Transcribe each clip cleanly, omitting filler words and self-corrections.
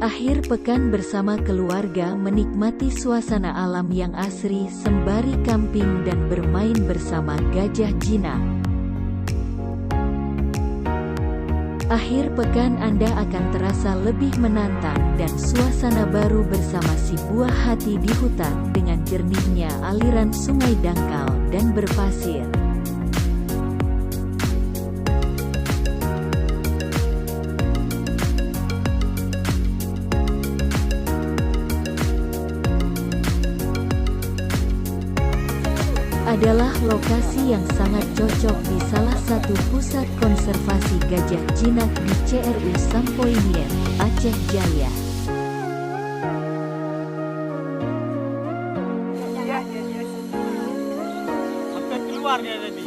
Akhir pekan bersama keluarga menikmati suasana alam yang asri sembari camping dan bermain bersama gajah jinak. Akhir pekan Anda akan terasa lebih menantang dan suasana baru bersama si buah hati di hutan dengan jernihnya aliran sungai dangkal dan berpasir. Adalah lokasi yang sangat cocok di salah satu pusat konservasi gajah jinak di CRU Sampoinian, Aceh Jaya. Sampai keluar dia tadi.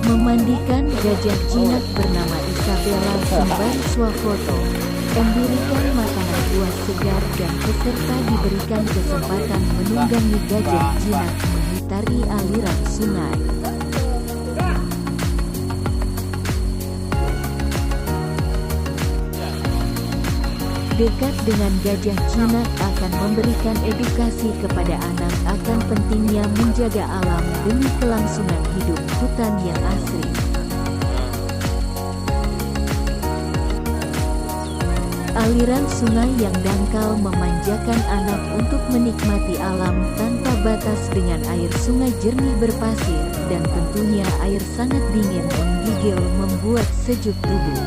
Memandikan gajah jinak bernama Isabella sembari swafoto, memberikan makanan buah segar dan peserta diberikan kesempatan menunggangi gajah jinak mengitari aliran sungai. Dekat dengan gajah jinak akan memberikan edukasi kepada anak akan pentingnya menjaga alam demi kelangsungan hidup hutan yang asri. Aliran sungai yang dangkal memanjakan anak untuk menikmati alam tanpa batas dengan air sungai jernih berpasir dan tentunya air sangat dingin menggigil membuat sejuk tubuh.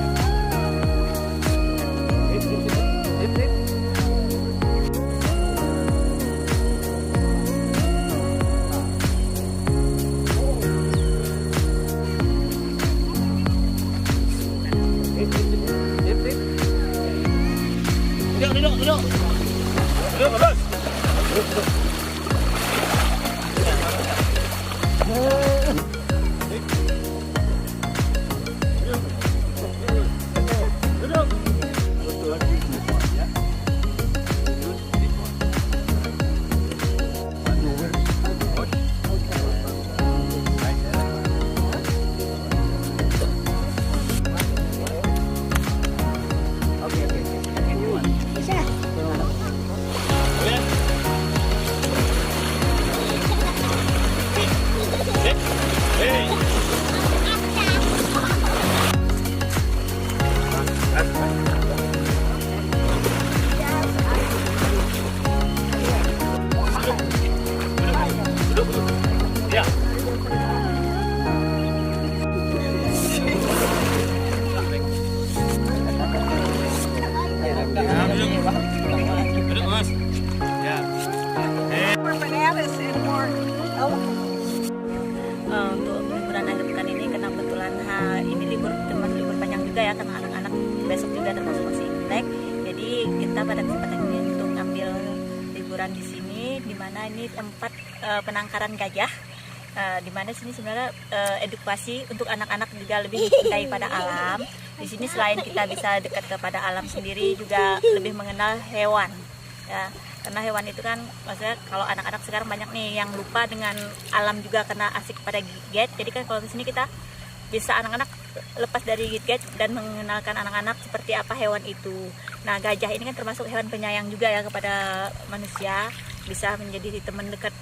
Duduk. Duduk, bagus. Duduk. Ya. Duduk, Mas. Ya. Untuk liburan akhir pekan ini karena kebetulan ini libur panjang juga ya, karena anak-anak besok juga termasuk masih Imlek. Jadi kita pada kesempatan ini untuk ambil liburan di sini, di mana ini tempat penangkaran gajah. Di mana sini sebenarnya edukasi untuk anak-anak juga lebih mencintai pada alam. Di sini selain kita bisa dekat kepada alam sendiri, juga lebih mengenal hewan. Ya, karena hewan itu kan, maksudnya kalau anak-anak sekarang banyak nih yang lupa dengan alam juga karena asik pada gadget. Jadi kan kalau di sini kita bisa anak-anak lepas dari gadget dan mengenalkan anak-anak seperti apa hewan itu. Nah, gajah ini kan termasuk hewan penyayang juga ya kepada manusia, bisa menjadi teman dekat